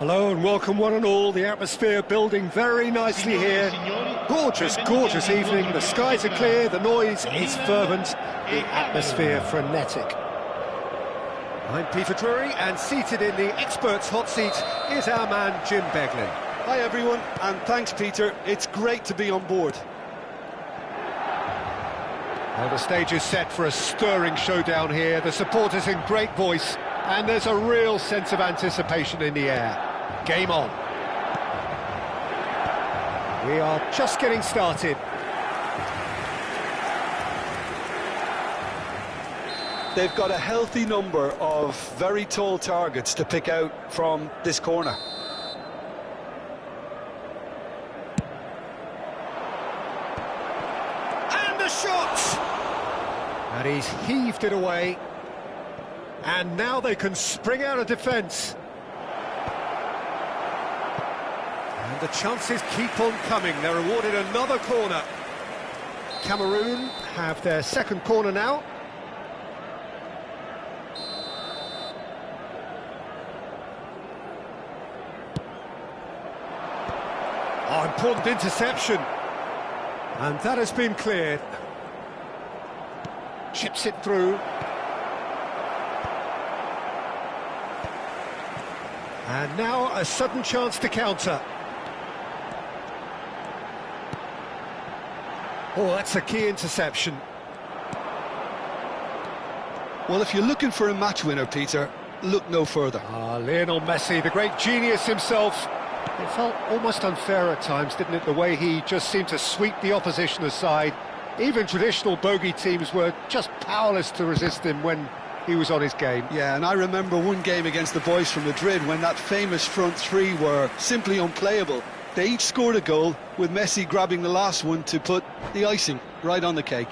Hello and welcome one and all. The atmosphere building very nicely here. Gorgeous, gorgeous evening. The skies are clear, the noise is fervent, the atmosphere frenetic. I'm Peter Drury, and seated in the experts' hot seat is our man Jim Beglin. Hi everyone, and thanks Peter. It's great to be on board. Well, the stage is set for a stirring showdown here. The supporters in great voice, and there's a real sense of anticipation in the air. Game on. We are just getting started. They've got a healthy number of very tall targets to pick out from this corner. And the shot! And he's heaved it away. And now they can spring out of defence. And the chances keep on coming. They're awarded another corner. Cameroon have their second corner now. Oh, important interception. And that has been cleared. Chips it through. And now a sudden chance to counter. Oh, that's a key interception. Well, if you're looking for a match winner, Peter, look no further. Lionel Messi, the great genius himself. It felt almost unfair at times, didn't it, the way he just seemed to sweep the opposition aside. Even traditional bogey teams were just powerless to resist him when he was on his game. Yeah, and I remember one game against the boys from Madrid when that famous front three were simply unplayable. They each scored a goal, with Messi grabbing the last one to put the icing right on the cake.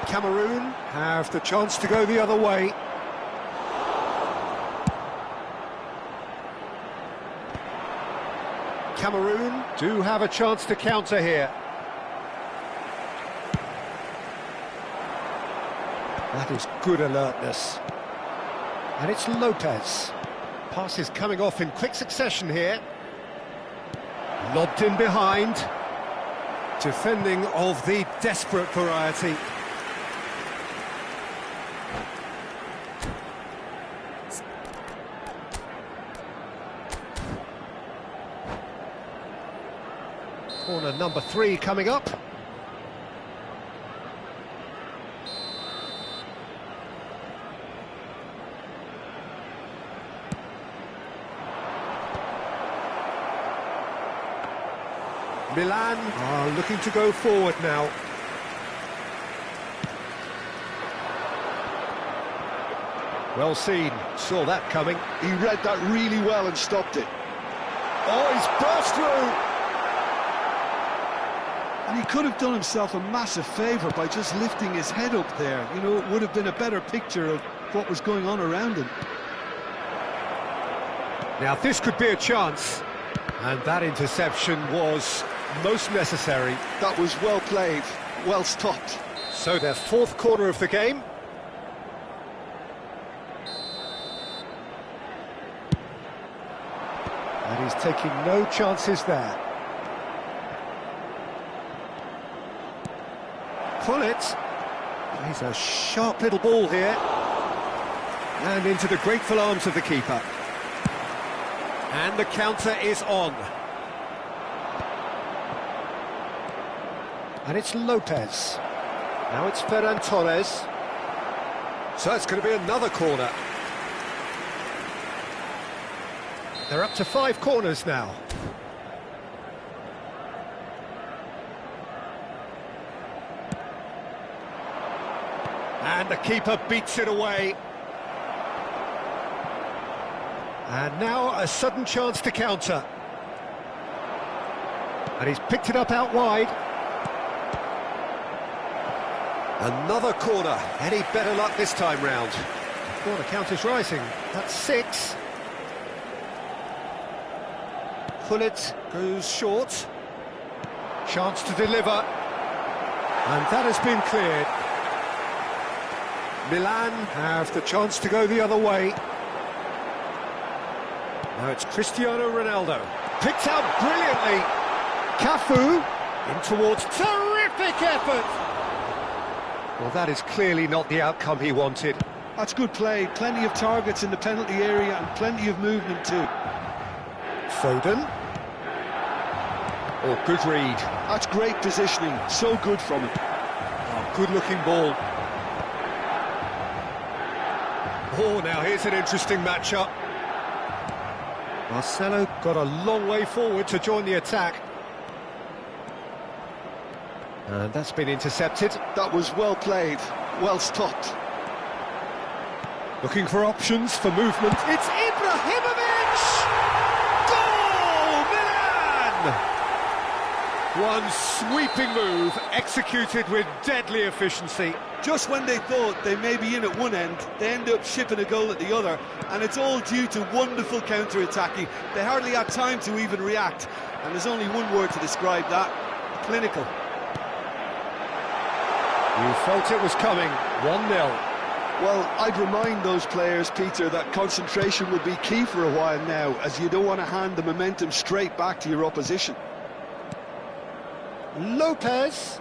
Cameroon have the chance to go the other way. Cameroon do have a chance to counter here. That is good alertness. And it's Lopez. Passes coming off in quick succession here. Lobbed in behind. Defending of the desperate variety. Corner number 3 coming up. Milan are looking to go forward now. Well seen, saw that coming. He read that really well and stopped it. Oh, he's burst through! And he could have done himself a massive favour by just lifting his head up there. You know, it would have been a better picture of what was going on around him. Now this could be a chance. And that interception was most necessary. That was well played, well stopped. So their fourth corner of the game. And he's taking no chances there. Pull it. He's a sharp little ball here. And into the grateful arms of the keeper. And the counter is on. And it's Lopez. Now it's Ferran Torres. So it's going to be another corner. They're up to 5 corners now. And the keeper beats it away. And now a sudden chance to counter. And he's picked it up out wide. Another corner. Any better luck this time round? Oh, the count is rising. That's 6. Gullit goes short. Chance to deliver. And that has been cleared. Milan have the chance to go the other way. Now it's Cristiano Ronaldo. Picked out brilliantly. Cafu in towards terrific effort. Well, that is clearly not the outcome he wanted. That's good play. Plenty of targets in the penalty area and plenty of movement too. Foden. Oh, good read. That's great positioning. So good from him. Oh, good-looking ball. Oh, now here's an interesting matchup. Marcelo got a long way forward to join the attack. And that's been intercepted. That was well played, well stopped. Looking for options for movement. It's Ibrahimovic! Goal, Milan! One sweeping move, executed with deadly efficiency. Just when they thought they may be in at one end, they end up shipping a goal at the other, and it's all due to wonderful counter-attacking. They hardly had time to even react, and there's only one word to describe that: clinical. You felt it was coming, 1-0. Well, I'd remind those players, Peter, that concentration will be key for a while now, as you don't want to hand the momentum straight back to your opposition. Lopez.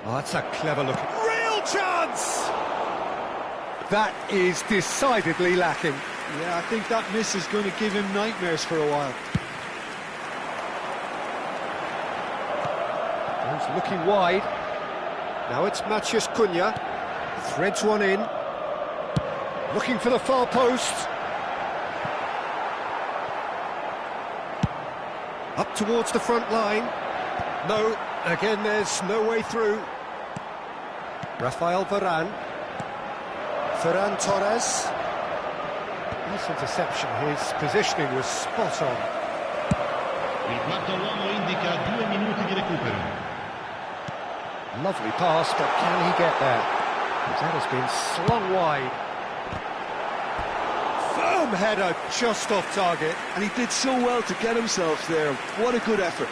Oh, that's a clever look. Real chance! That is decidedly lacking. Yeah, I think that miss is going to give him nightmares for a while. He's looking wide. Now it's Matheus Cunha. Threads one in. Looking for the far post. Up towards the front line. No, again there's no way through. Rafael Varane. Ferran Torres. Nice interception, his positioning was spot on. Il quarto uomo indica 2 minuti di recupero. Lovely pass, but can he get there? That has been slung wide. Firm header just off target. And he did so well to get himself there. What a good effort.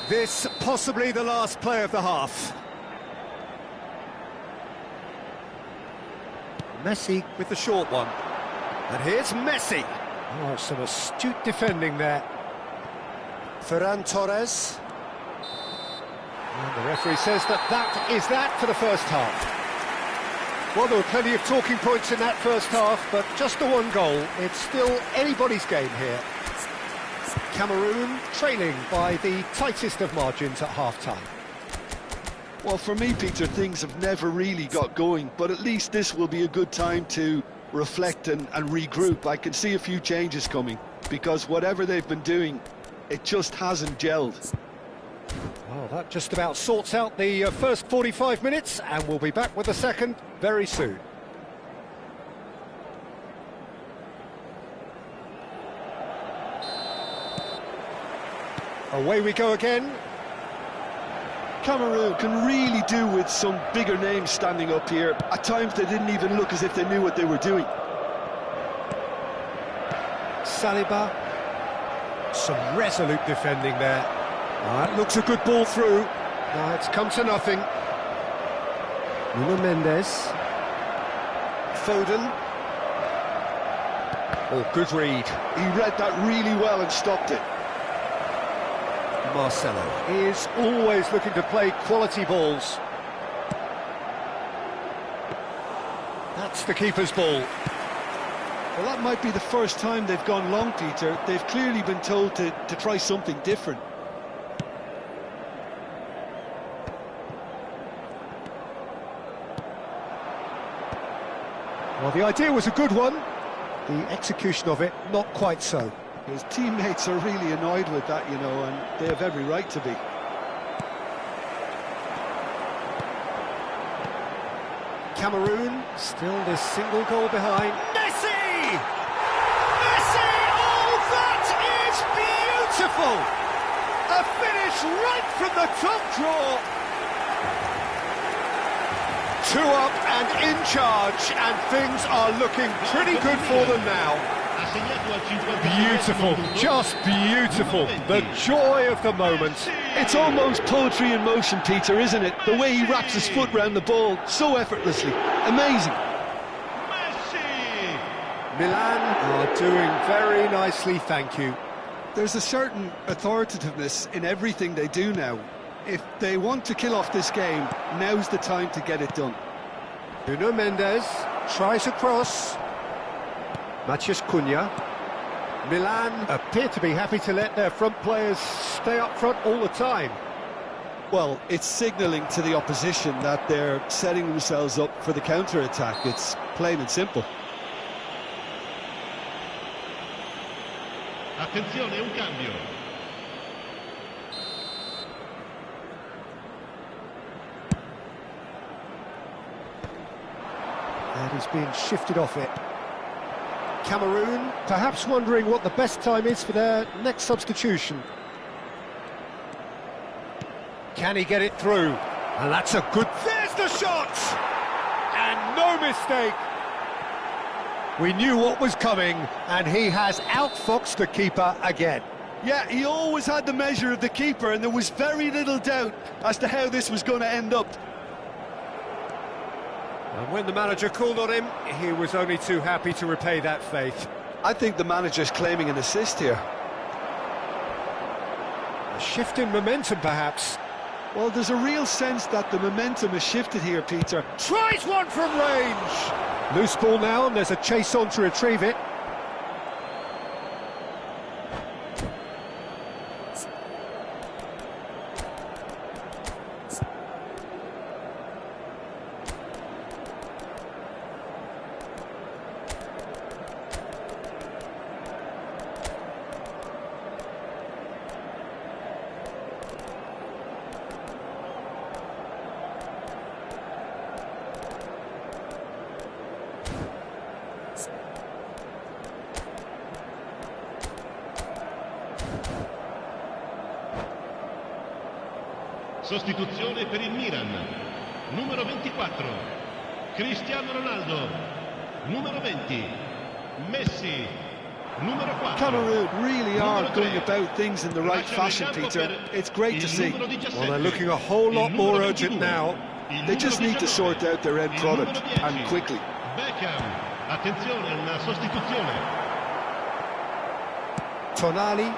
This possibly the last play of the half. Messi with the short one. And here's Messi. Oh, some astute defending there. Ferran Torres. And the referee says that is that for the first half. Well, there were plenty of talking points in that first half, but just the one goal. It's still anybody's game here. Cameroon trailing by the tightest of margins at half-time. Well, for me, Peter, things have never really got going, but at least this will be a good time to reflect and regroup. I can see a few changes coming, because whatever they've been doing, it just hasn't gelled. Well, that just about sorts out the first 45 minutes, and we'll be back with the second very soon. Away we go again. Cameroon can really do with some bigger names standing up here. At times they didn't even look as if they knew what they were doing. Saliba. Some resolute defending there. That looks a good ball through. Now it's come to nothing. Nuno Mendes. Foden. Oh, good read. He read that really well and stopped it. Marcelo is always looking to play quality balls. That's the keeper's ball. Well, that might be the first time they've gone long, Peter. They've clearly been told to try something different. Well, the idea was a good one. The execution of it, not quite so. His teammates are really annoyed with that, you know, and they have every right to be. Cameroon, still this single goal behind. Messi! Messi! Oh, that is beautiful! A finish right from the top draw. 2 up and in charge, and things are looking pretty good for them now. Beautiful, just beautiful. The joy of the moment. It's almost poetry in motion, Peter, isn't it? The way he wraps his foot round the ball so effortlessly. Amazing. Milan are doing very nicely, thank you. There's a certain authoritativeness in everything they do now. If they want to kill off this game, now's the time to get it done. Nuno Mendes tries a cross. Matheus Cunha. Milan appear to be happy to let their front players stay up front all the time. Well, it's signalling to the opposition that they're setting themselves up for the counter-attack. It's plain and simple. Attenzione, un cambio. And he's being shifted off it. Cameroon, perhaps wondering what the best time is for their next substitution. Can he get it through? And that's a good... There's the shot! And no mistake! We knew what was coming, and he has outfoxed the keeper again. Yeah, he always had the measure of the keeper, and there was very little doubt as to how this was going to end up. And when the manager called on him, he was only too happy to repay that faith. I think the manager's claiming an assist here. A shift in momentum, perhaps. Well, there's a real sense that the momentum has shifted here, Peter. Tries one from range! Loose ball now, and there's a chase on to retrieve it. Sostituzione per il Milan. Numero 24. Cristiano Ronaldo. Numero 20. Messi. Numero 4. Cameroon really are going about things in the right fashion, Peter. It's great to see. Well, they're looking a whole lot more urgent now. They just need to sort out their end product, and quickly. Beckham. Attenzione, una sostituzione. Tonali.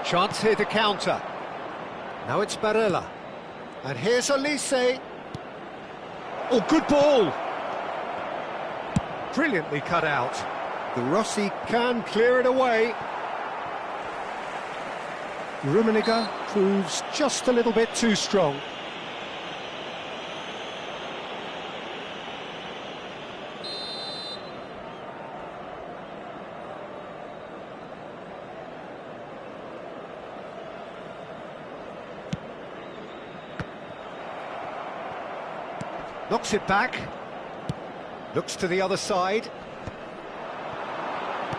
Chance here to counter. Now it's Barella. And here's Elise. Oh, good ball! Brilliantly cut out. The Rossi can clear it away. Rummenigge proves just a little bit too strong. Knocks it back. Looks to the other side.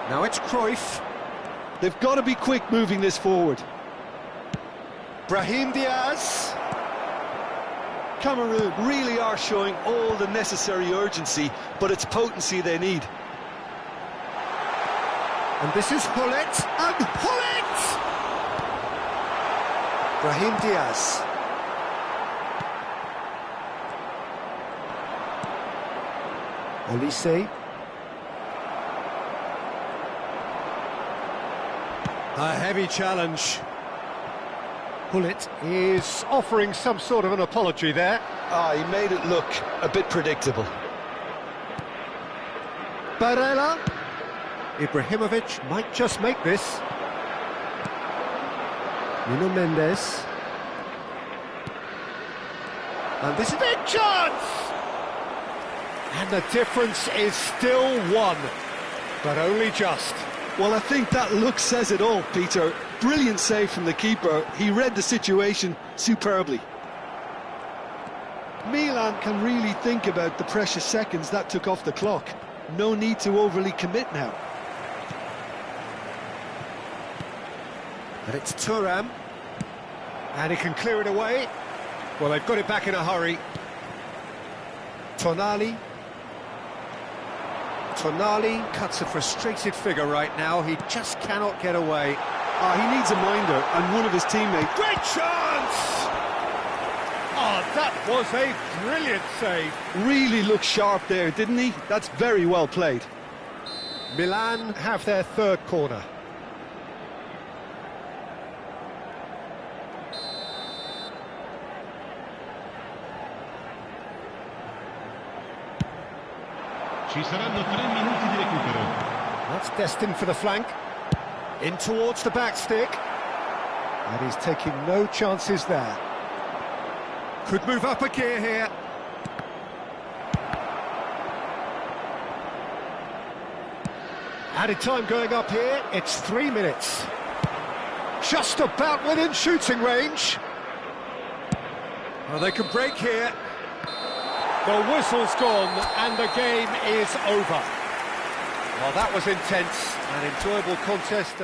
Now it's Cruyff. They've got to be quick moving this forward. Brahim Diaz. Cameroon really are showing all the necessary urgency, but it's potency they need. And this is Hullet. And Hullet! Brahim Diaz. Elise. A heavy challenge. Hullet is offering some sort of an apology there. He made it look a bit predictable. Barella. Ibrahimovic might just make this. Nuno Mendes. And this is a chance! And the difference is still one, but only just. Well, I think that look says it all, Peter. Brilliant save from the keeper. He read the situation superbly. Milan can really think about the precious seconds that took off the clock. No need to overly commit now. And it's Thuram. And he can clear it away. Well, they've got it back in a hurry. Tonali. Tonali cuts a frustrated figure right now. He just cannot get away. He needs a minder, and one of his teammates. Great chance! Oh, that was a brilliant save. Really looked sharp there, didn't he? That's very well played. Milan have their third corner. Ci saranno 3 minuti di recupero. That's destined for the flank. In towards the back stick. And he's taking no chances there. Could move up a gear here. Added time going up here. It's 3 minutes. Just about within shooting range. Well, they can break here. The whistle's gone and the game is over. Well, that was intense, an enjoyable contest.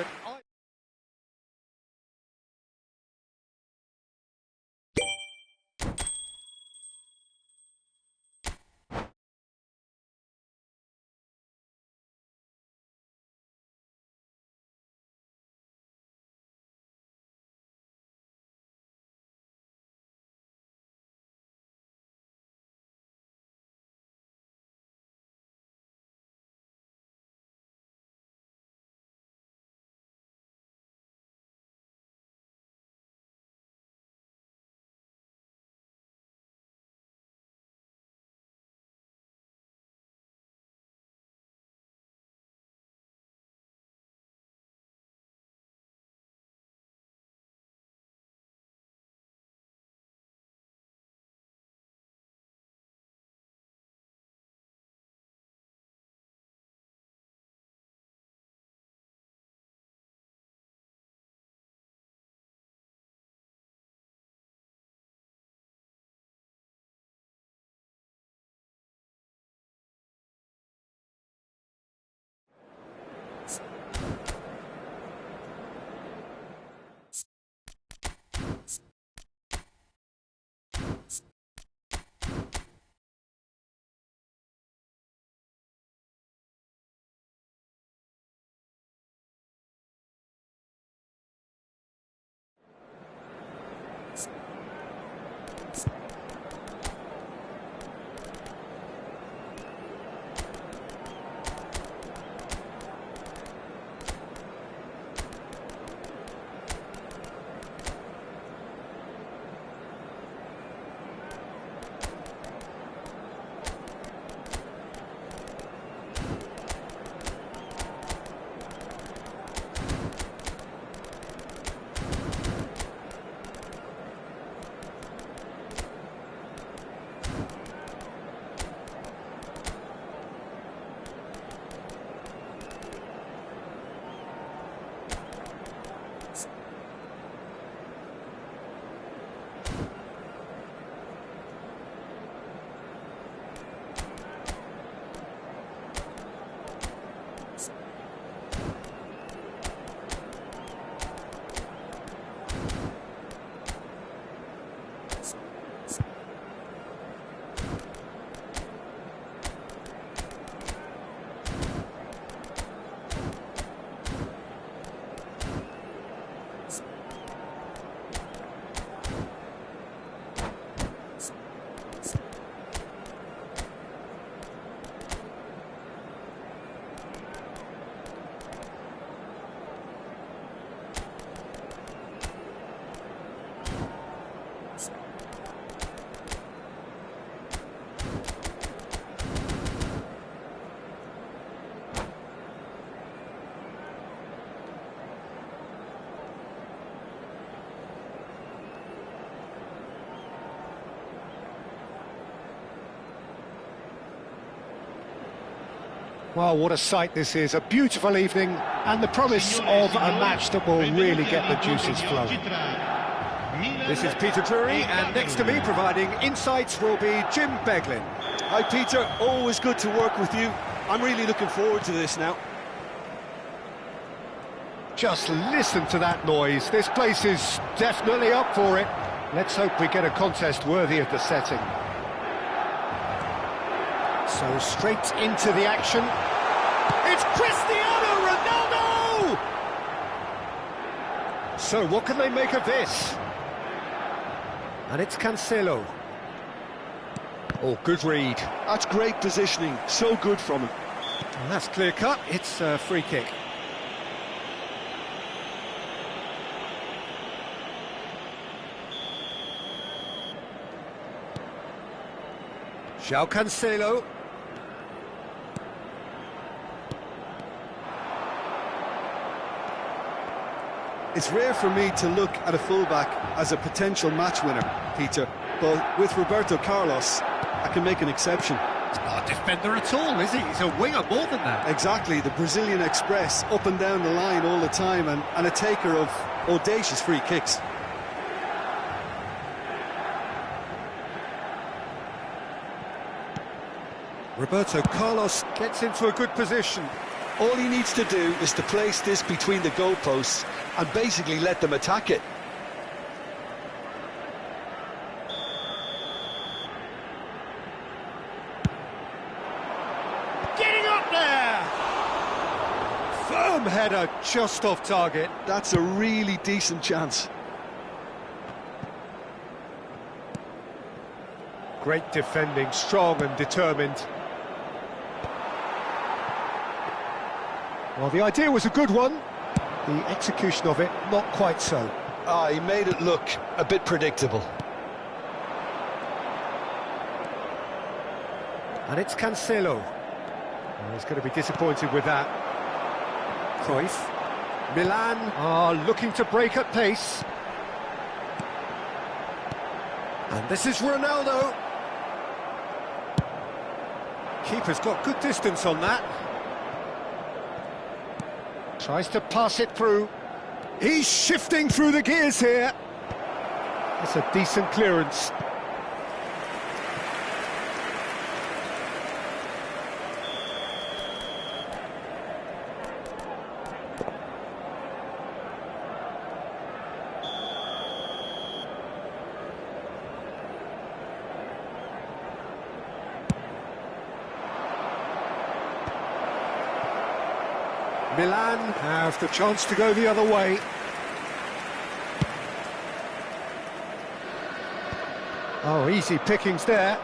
Well, what a sight this is. A beautiful evening and the promise of a match that will really get the juices flowing. This is Peter Drury, and next to me providing insights will be Jim Beglin. Hi Peter, always good to work with you. I'm really looking forward to this now. Just listen to that noise. This place is definitely up for it. Let's hope we get a contest worthy of the setting. So straight into the action. It's Cristiano Ronaldo! So what can they make of this? And it's Cancelo. Oh, good read. That's great positioning, so good from him. And that's clear cut, it's a free kick. João Cancelo. It's rare for me to look at a fullback as a potential match winner, Peter, but with Roberto Carlos, I can make an exception. He's not a defender at all, is he? He's a winger more than that. Exactly, the Brazilian Express, up and down the line all the time, and a taker of audacious free kicks. Roberto Carlos gets into a good position. All he needs to do is to place this between the goalposts and basically let them attack it. Getting up there! Firm header just off target. That's a really decent chance. Great defending, strong and determined. Well, the idea was a good one. The execution of it, not quite so. He made it look a bit predictable. And it's Cancelo. Oh, he's going to be disappointed with that. Cruyff. Milan are looking to break at pace. And this is Ronaldo. Keeper's got good distance on that. Tries to pass it through. He's shifting through the gears here. That's a decent clearance. Milan have the chance to go the other way. Oh, easy pickings there.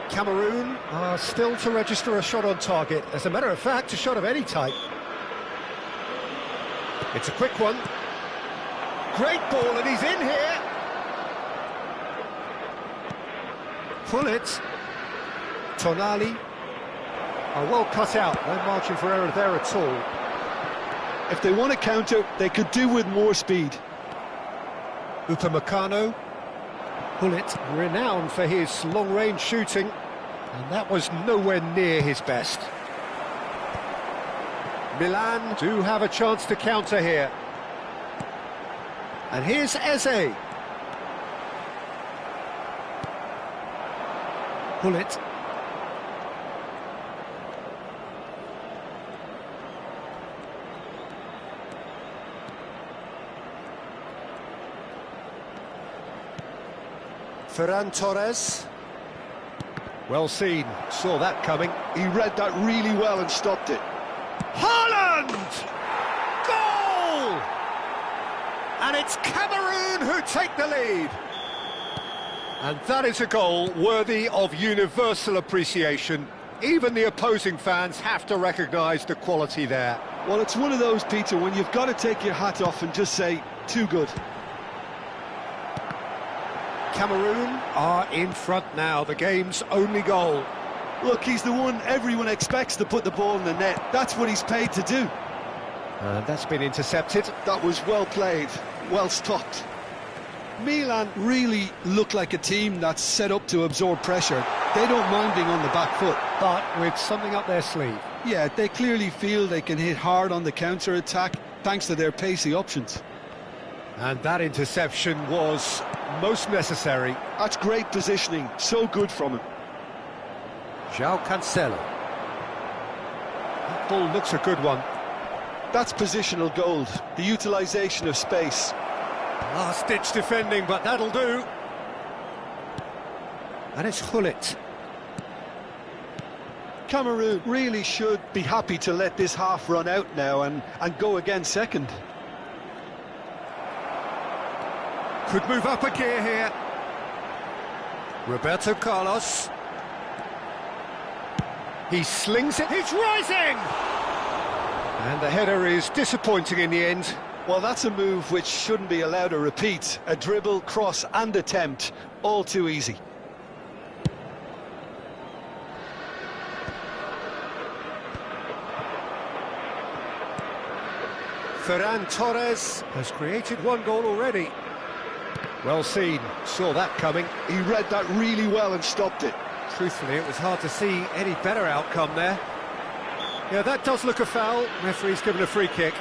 Cameroon are still to register a shot on target. As a matter of fact, a shot of any type. It's a quick one. Great ball, and he's in here. Pull it. Tonali. Oh, well cut out, no margin for error there at all. If they want to counter, they could do with more speed. Upamecano. Pullet, renowned for his long-range shooting, and that was nowhere near his best. Milan do have a chance to counter here. And here's Eze. Pullet. Ferran Torres. Well seen, saw that coming. He read that really well and stopped it. Haaland! Goal! And it's Cameroon who take the lead. And that is a goal worthy of universal appreciation. Even the opposing fans have to recognise the quality there. Well, it's one of those, Peter, when you've got to take your hat off and just say, too good. Cameroon are in front now, the game's only goal. Look, he's the one everyone expects to put the ball in the net. That's what he's paid to do. And that's been intercepted. That was well played, well stopped. Milan really look like a team that's set up to absorb pressure. They don't mind being on the back foot. But with something up their sleeve. Yeah, they clearly feel they can hit hard on the counter-attack thanks to their pacey options. And that interception was most necessary. That's great positioning, so good from him. João Cancelo. That ball looks a good one. That's positional gold, the utilisation of space. Last-ditch defending, but that'll do. And it's Gullit. Cameroon really should be happy to let this half run out now and go again second. Could move up a gear here. Roberto Carlos. He slings it. He's rising! And the header is disappointing in the end. Well, that's a move which shouldn't be allowed to repeat. A dribble, cross and attempt, all too easy. Ferran Torres has created one goal already. Well seen, saw that coming. He read that really well and stopped it. Truthfully, it was hard to see any better outcome there. Yeah, that does look a foul. Referee's given a free kick.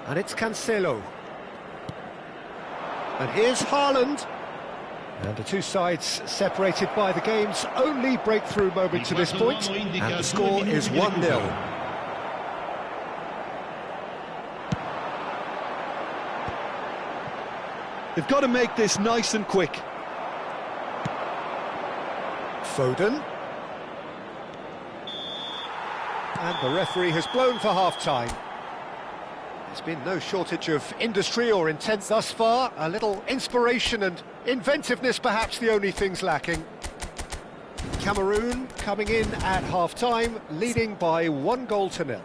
And it's Cancelo. And here's Haaland. And the two sides separated by the game's only breakthrough moment to this point. And the score is 1-0. They've got to make this nice and quick. Foden. And the referee has blown for half-time. There's been no shortage of industry or intent thus far. A little inspiration and inventiveness perhaps the only things lacking. Cameroon coming in at half-time, leading by 1-0.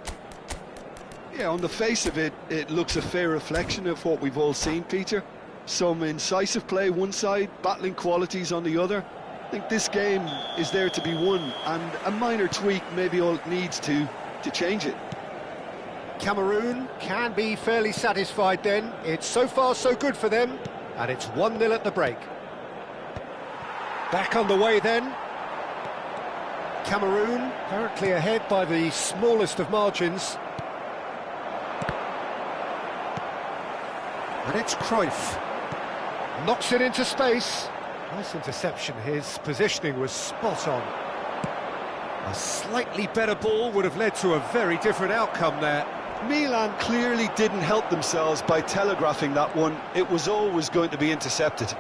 Yeah, on the face of it, it looks a fair reflection of what we've all seen, Peter. Some incisive play one side, battling qualities on the other. I think this game is there to be won, and a minor tweak maybe all it needs to change it. Cameroon can be fairly satisfied then. It's so far so good for them, and it's 1-0 at the break. Back on the way then. Cameroon currently ahead by the smallest of margins. And it's Cruyff. Knocks it into space. Nice interception, his positioning was spot on. A slightly better ball would have led to a very different outcome there. Milan clearly didn't help themselves by telegraphing that one. It was always going to be intercepted.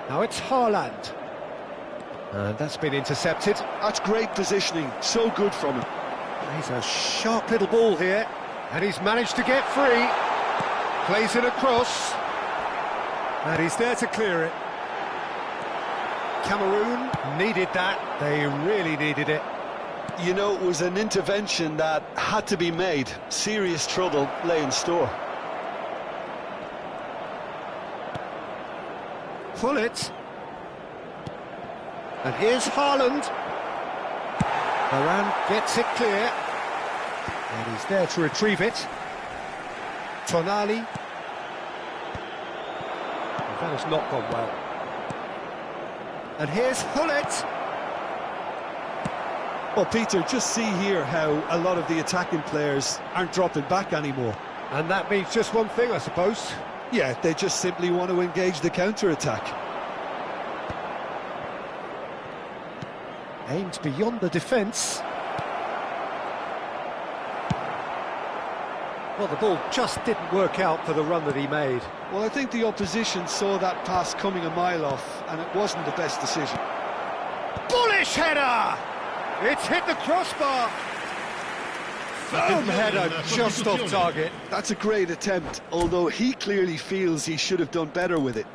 Now it's Haaland. And that's been intercepted. That's great positioning, so good from him. He's a sharp little ball here, and he's managed to get free. Plays it across, and he's there to clear it. Cameroon needed that, they really needed it. You know, it was an intervention that had to be made. Serious trouble lay in store. Gullit. And here's Haaland. Varane gets it clear. And he's there to retrieve it. Tonali. And that has not gone well. And here's Gullit. Well, Peter, just see here how a lot of the attacking players aren't dropping back anymore. And that means just one thing, I suppose. Yeah, they just simply want to engage the counter-attack. Aimed beyond the defence. Well, the ball just didn't work out for the run that he made. Well, I think the opposition saw that pass coming a mile off, and it wasn't the best decision. Bullish header! It's hit the crossbar. Firm header just off target. That's a great attempt, although he clearly feels he should have done better with it.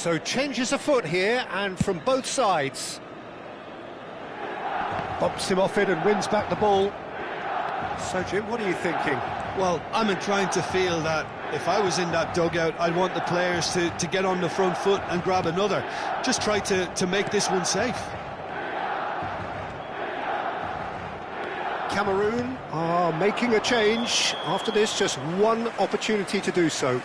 So changes afoot here, and from both sides. Bumps him off it and wins back the ball. So, Jim, what are you thinking? Well, I'm inclined to feel that if I was in that dugout, I'd want the players to get on the front foot and grab another. Just try to make this one safe. Cameroon are making a change. After this, just one opportunity to do so.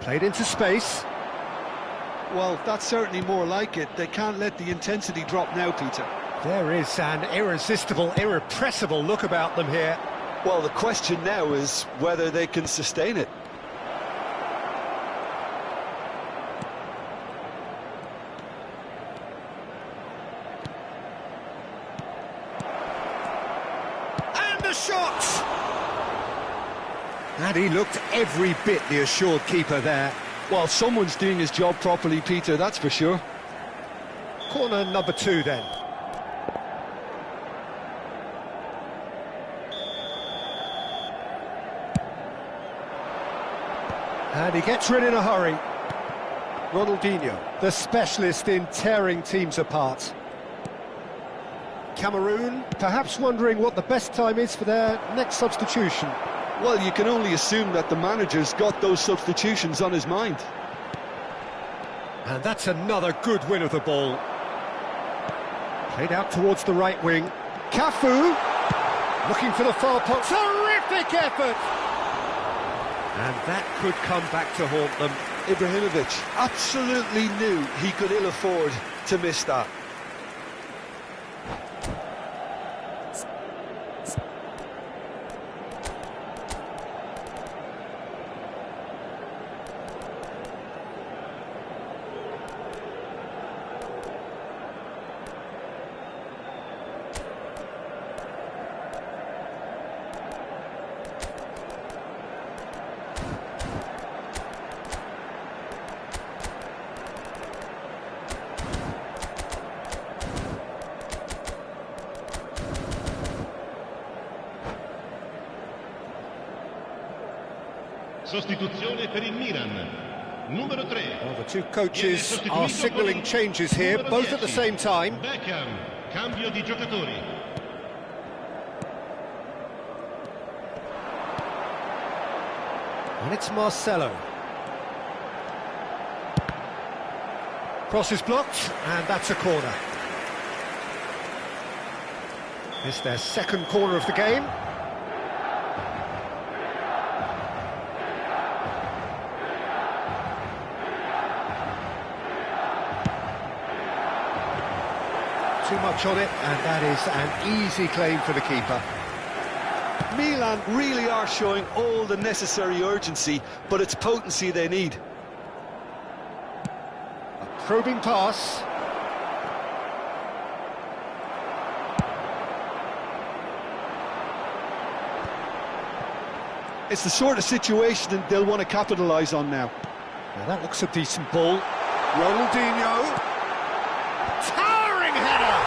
Played into space. Well, that's certainly more like it. They can't let the intensity drop now, Peter. There is an irresistible, irrepressible look about them here. Well, the question now is whether they can sustain it. And the shot! And he looked every bit the assured keeper there. Well, someone's doing his job properly, Peter, that's for sure. Corner number 2 then. And he gets rid in a hurry. Ronaldinho, the specialist in tearing teams apart. Cameroon, perhaps wondering what the best time is for their next substitution. Well, you can only assume that the manager's got those substitutions on his mind. And that's another good win of the ball. Played out towards the right wing. Cafu, looking for the far post. Terrific effort! And that could come back to haunt them. Ibrahimovic absolutely knew he could ill afford to miss that. Sostituzione per il Milan. Numero 3. Well, the two coaches are signalling changes here, both at the same time. Beckham, cambio di giocatori. And it's Marcelo. Cross is blocked, and that's a corner. It's their second corner of the game. Too much on it, and that is an easy claim for the keeper. Milan really are showing all the necessary urgency, but it's potency they need. A probing pass. It's the sort of situation that they'll want to capitalise on now. Now that looks a decent ball. Ronaldinho. Towering header!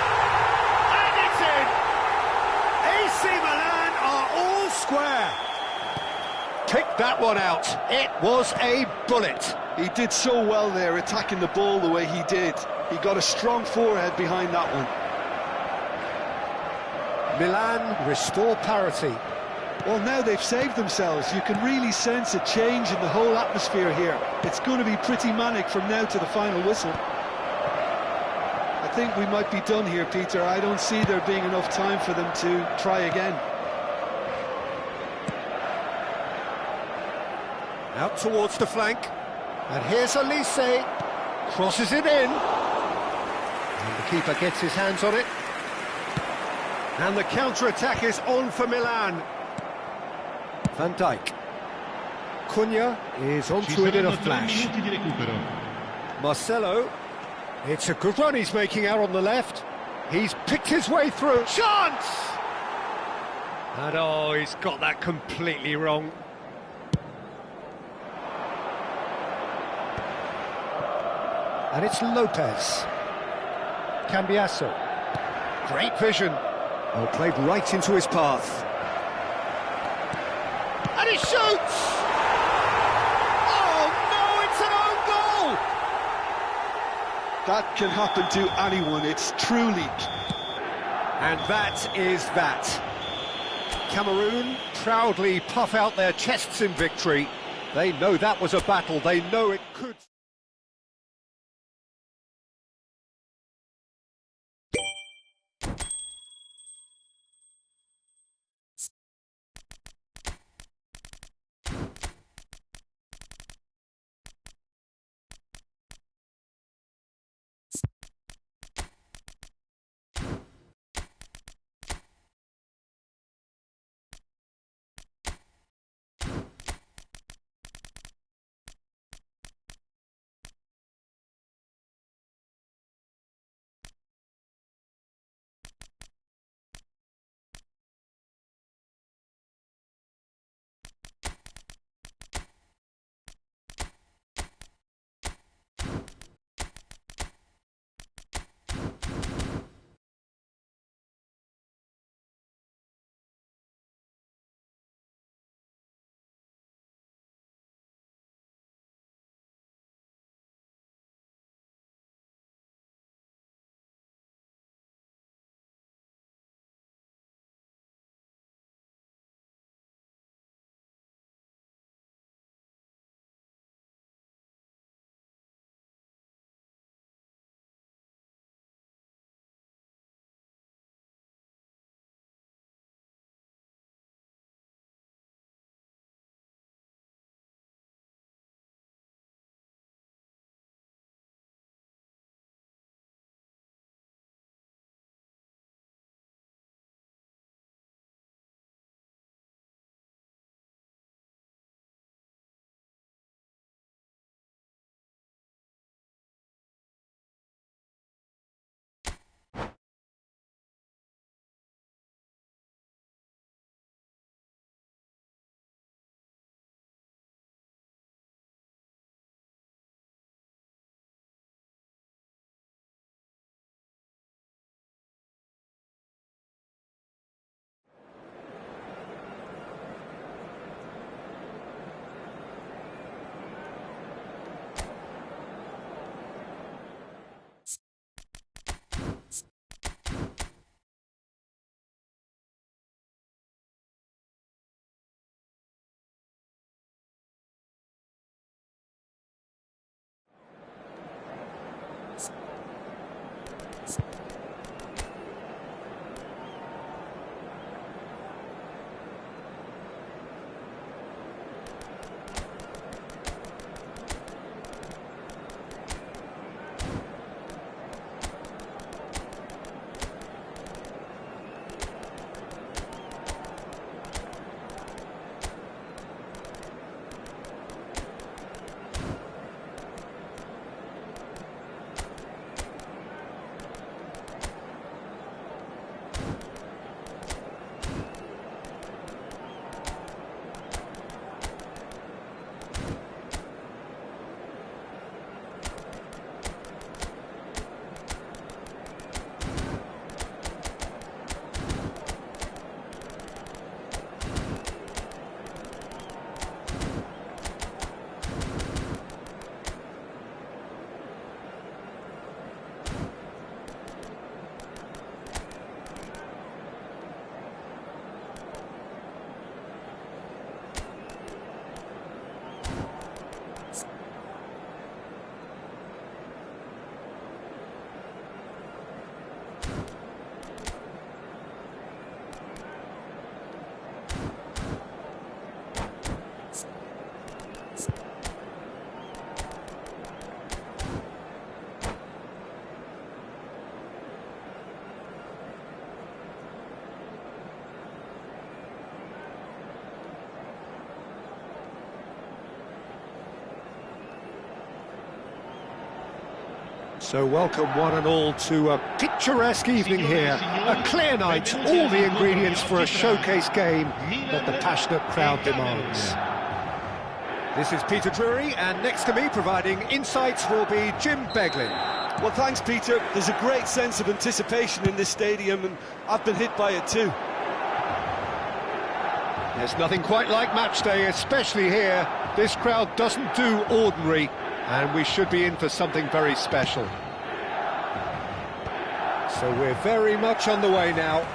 And it's in! AC Milan are all square. Picked that one out. It was a bullet. He did so well there, attacking the ball the way he did. He got a strong forehead behind that one. Milan restore parity. Well, now they've saved themselves. You can really sense a change in the whole atmosphere here. It's going to be pretty manic from now to the final whistle. I think we might be done here, Peter. I don't see there being enough time for them to try again. Out towards the flank. And here's Elise. Crosses it in. And the keeper gets his hands on it. And the counter-attack is on for Milan. Van Dijk. Cunha is onto it in a flash. Marcelo. It's a good run he's making out on the left. He's picked his way through. Chance! And oh, he's got that completely wrong. And it's Lopez. Cambiasso. Great vision. Oh, played right into his path. And he shoots! Oh, no, it's an own goal! That can happen to anyone, it's truly... And that is that. Cameroon proudly puff out their chests in victory. They know that was a battle, they know it could... So welcome one and all to a picturesque evening here, a clear night, all the ingredients for a showcase game that the passionate crowd demands. This is Peter Drury, and next to me providing insights will be Jim Beglin. Well, thanks, Peter. There's a great sense of anticipation in this stadium, and I've been hit by it too. There's nothing quite like match day, especially here. This crowd doesn't do ordinary, and we should be in for something very special. So we're very much on the way now.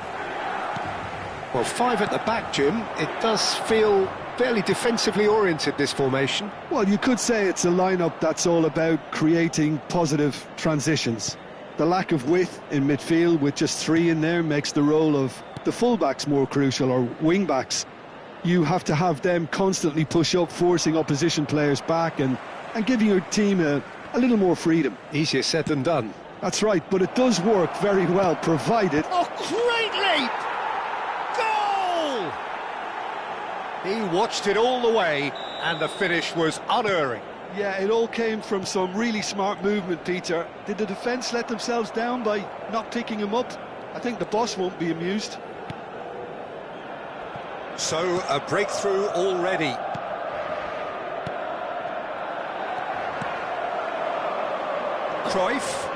Well, 5 at the back, Jim. It does feel fairly defensively oriented, this formation. Well, you could say it's a lineup that's all about creating positive transitions. The lack of width in midfield with just 3 in there makes the role of the fullbacks more crucial, or wing-backs. You have to have them constantly push up, forcing opposition players back and giving your team a little more freedom. Easier said than done. That's right, but it does work very well, provided... Oh, great leap! Goal! He watched it all the way, and the finish was unerring. Yeah, it all came from some really smart movement, Peter. Did the defence let themselves down by not picking him up? I think the boss won't be amused. So, a breakthrough already. Cruyff.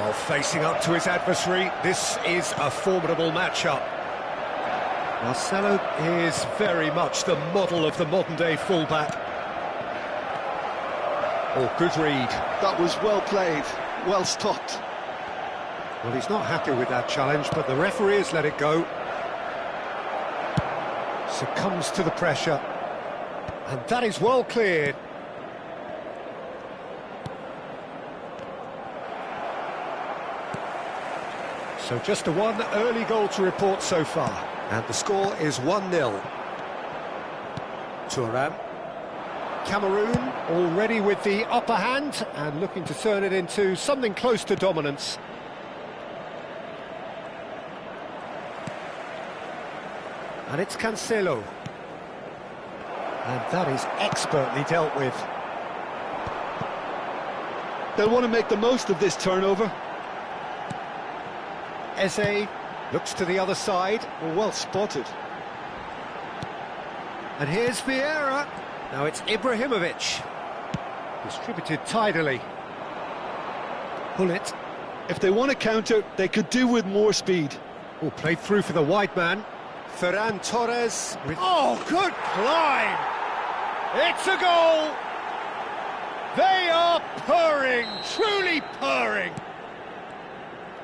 Oh, facing up to his adversary, this is a formidable matchup. Marcelo is very much the model of the modern-day fullback. Oh, good read. That was well played, well stopped. Well, he's not happy with that challenge, but the referee has let it go. Succumbs to the pressure. And that is well cleared. So just the one early goal to report so far. And the score is 1-0. Thuram. Cameroon already with the upper hand and looking to turn it into something close to dominance. And it's Cancelo. And that is expertly dealt with. They'll want to make the most of this turnover. Eze looks to the other side. Well spotted. And here's Vieira. Now it's Ibrahimovic. Distributed tidily. Hullet. If they want to counter, they could do with more speed. Oh, played through for the wide man. Ferran Torres. Oh, good climb! It's a goal! They are purring, truly purring.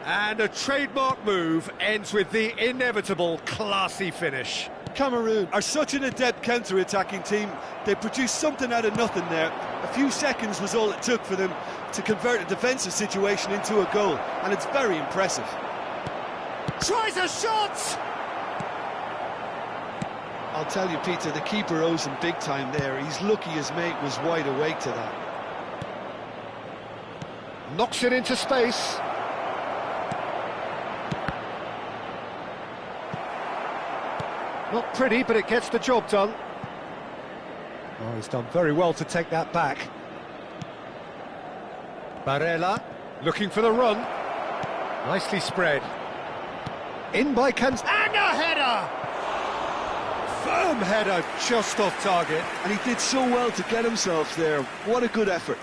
And a trademark move ends with the inevitable classy finish. Cameroon are such an adept counter-attacking team. They produced something out of nothing there. A few seconds was all it took for them to convert a defensive situation into a goal, and it's very impressive. Tries a shot! I'll tell you, Peter, the keeper owes him big time there. He's lucky his mate was wide awake to that. Knocks it into space. Not pretty, but it gets the job done. Oh, he's done very well to take that back. Barella, looking for the run. Nicely spread. In by Cancelo. And a header! Firm header, just off target. And he did so well to get himself there. What a good effort.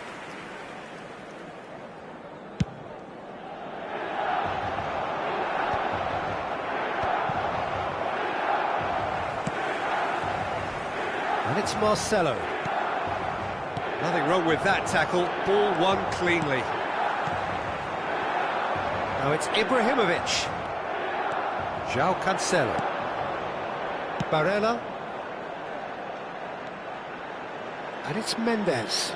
And it's Marcelo. Nothing wrong with that tackle. Ball won cleanly. Now it's Ibrahimovic. João Cancelo. Barella. And it's Mendes.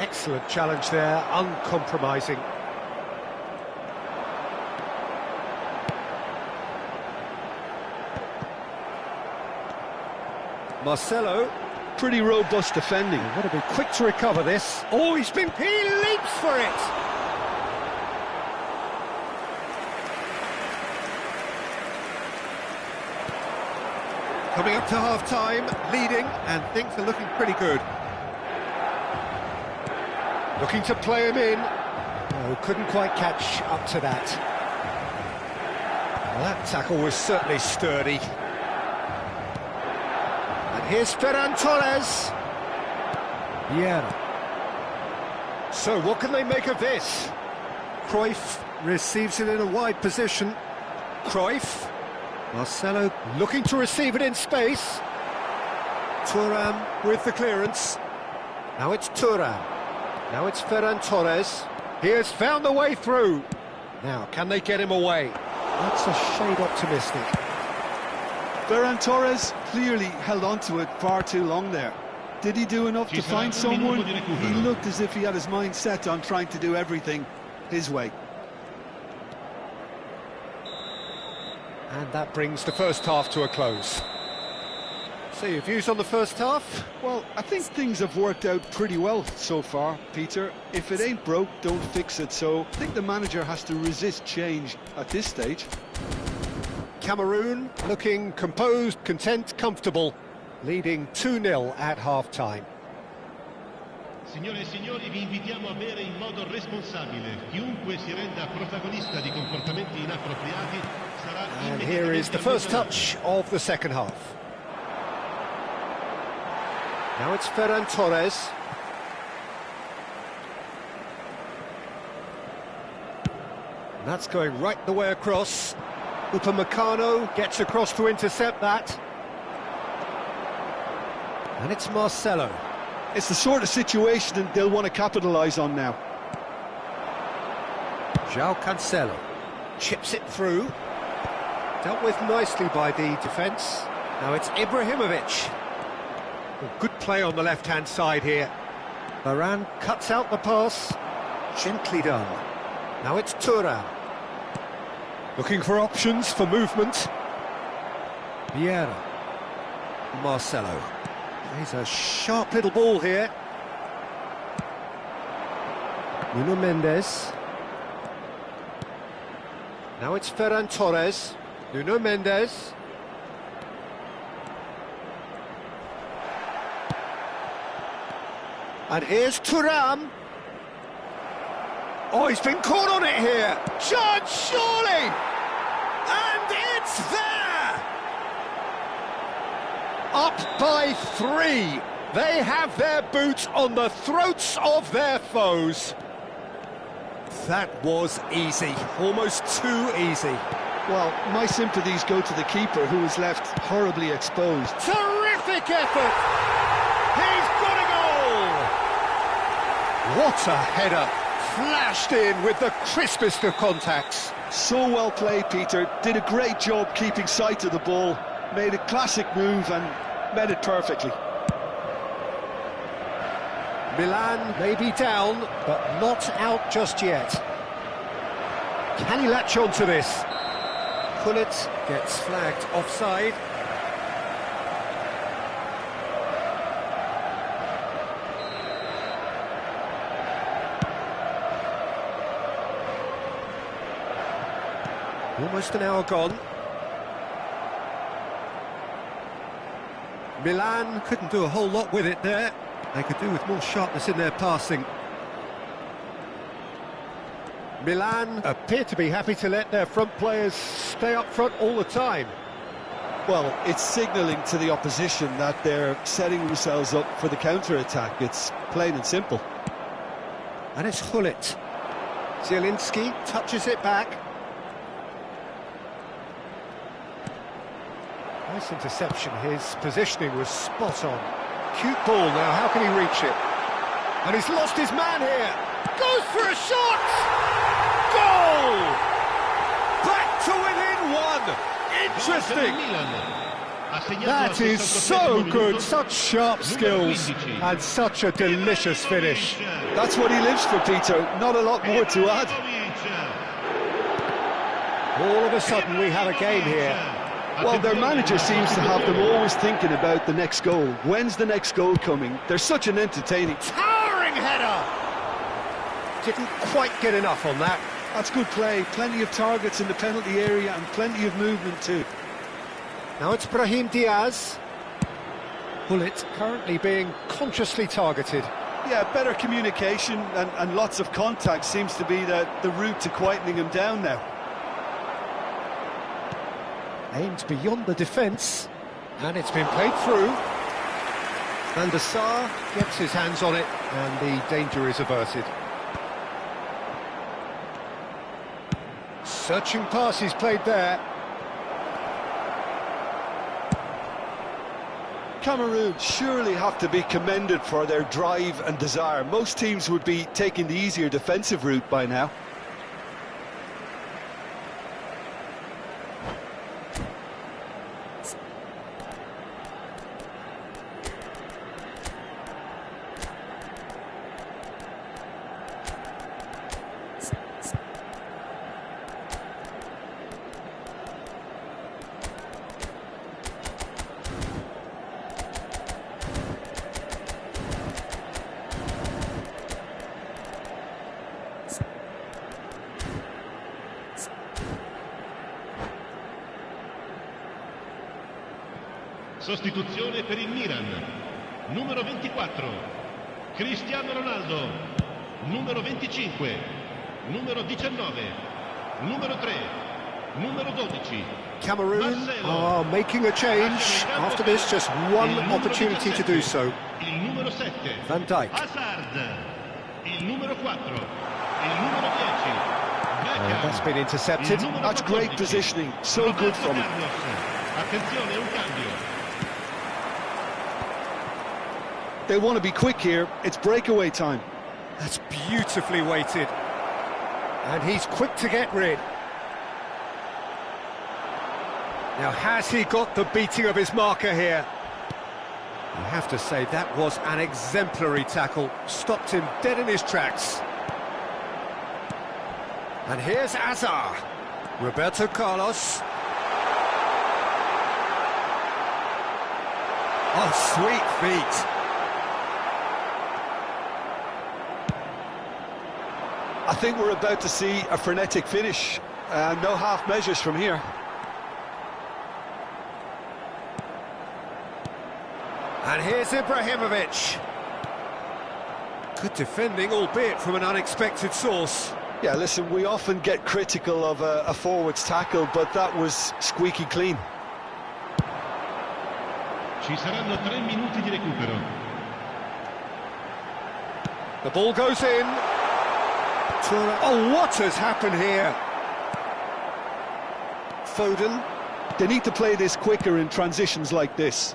Excellent challenge there, uncompromising. Marcelo. Pretty robust defending. Got to be quick to recover this. Oh, he leaps for it! Coming up to half-time, leading, and things are looking pretty good. Looking to play him in. Oh, couldn't quite catch up to that. Well, that tackle was certainly sturdy. And here's Ferran Torres. Vieira. So what can they make of this? Cruyff receives it in a wide position. Cruyff. Marcelo looking to receive it in space. Thuram with the clearance. Now it's Thuram. Now it's Ferran Torres. He has found the way through. Now, can they get him away? That's a shade optimistic. Ferran Torres clearly held on to it far too long there. Did he do enough to find someone? He looked as if he had his mind set on trying to do everything his way. And that brings the first half to a close. So your views on the first half? Well, I think things have worked out pretty well so far, Peter. If it ain't broke, don't fix it. So I think the manager has to resist change at this stage. Cameroon looking composed, content, comfortable, leading 2-0 at half-time. Signore e signori, vi invitiamo a bere in modo responsabile. Chiunque si renda protagonista di comportamenti inappropriati sarà immediatamente. And here is the first touch of the second half. Now it's Ferran Torres. And that's going right the way across. Upamecano gets across to intercept that. And it's Marcelo. It's the sort of situation they'll want to capitalise on now. João Cancelo chips it through. Dealt with nicely by the defence. Now it's Ibrahimovic. Good play on the left-hand side here. Varane cuts out the pass. Gently done. Now it's Thuram. Looking for options for movement. Vieira. Marcelo. He's a sharp little ball here. Nuno Mendes. Now it's Ferran Torres. Nuno Mendes. And here's Thuram. Oh, he's been caught on it here. Chance, surely! And it's there! Up by 3. They have their boots on the throats of their foes. That was easy, almost too easy. Well, my sympathies go to the keeper, who was left horribly exposed. Terrific effort! He's got a goal! What a header! Flashed in with the crispest of contacts. So well played, Peter. Did a great job keeping sight of the ball. Made a classic move and met it perfectly. Milan may be down, but not out just yet. Can he latch on to this? Gullit gets flagged offside. Almost an hour gone. Milan couldn't do a whole lot with it there. They could do with more sharpness in their passing. Milan appear to be happy to let their front players stay up front all the time. Well, it's signalling to the opposition that they're setting themselves up for the counter-attack. It's plain and simple. And it's Gullit. Zielinski touches it back. Nice interception. His positioning was spot on. Cute ball now, how can he reach it? And he's lost his man here. Goes for a shot! Goal! Back to within one! Interesting! That is so good, such sharp skills, and such a delicious finish. That's what he lives for, Peter. Not a lot more to add. All of a sudden we have a game here. Well, their manager seems to have them always thinking about the next goal. When's the next goal coming? They're such an entertaining... Towering header! Didn't quite get enough on that. That's good play. Plenty of targets in the penalty area and plenty of movement too. Now it's Brahim Diaz. Gullit currently being consciously targeted. Yeah, better communication and lots of contact seems to be the route to quietening him down now. Aimed beyond the defence, and it's been played through. Van der Sar gets his hands on it, and the danger is averted. Searching pass he's played there. Cameroon surely have to be commended for their drive and desire. Most teams would be taking the easier defensive route by now. Sostituzione per il Milan, numero 24, Cristiano Ronaldo, numero 25, numero 19, numero 3, numero 12. Cameroon are making a change. After this, just one opportunity to do so. Il numero 7, Van Dijk. Hazard, il numero 4, il numero 10, Beckham, That's been intercepted. That's great positioning, so good from him. Attenzione, un cambio. They want to be quick here, it's breakaway time. That's beautifully weighted. And he's quick to get rid. Now, has he got the beating of his marker here? You have to say that was an exemplary tackle. Stopped him dead in his tracks. And here's Azar. Roberto Carlos. Oh, sweet feet. I think we're about to see a frenetic finish. No half measures from here. And here's Ibrahimovic. Good defending, albeit from an unexpected source. Yeah, listen, we often get critical of a forward's tackle, but that was squeaky clean. Ci saranno 3 minuti di recupero. The ball goes in. Oh, what has happened here? Foden. They need to play this quicker in transitions like this.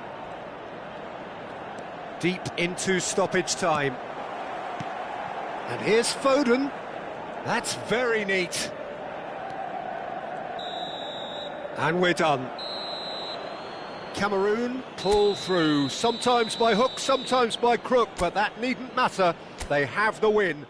Deep into stoppage time. And here's Foden. That's very neat. And we're done. Cameroon pull through, sometimes by hook, sometimes by crook, but that needn't matter. They have the win.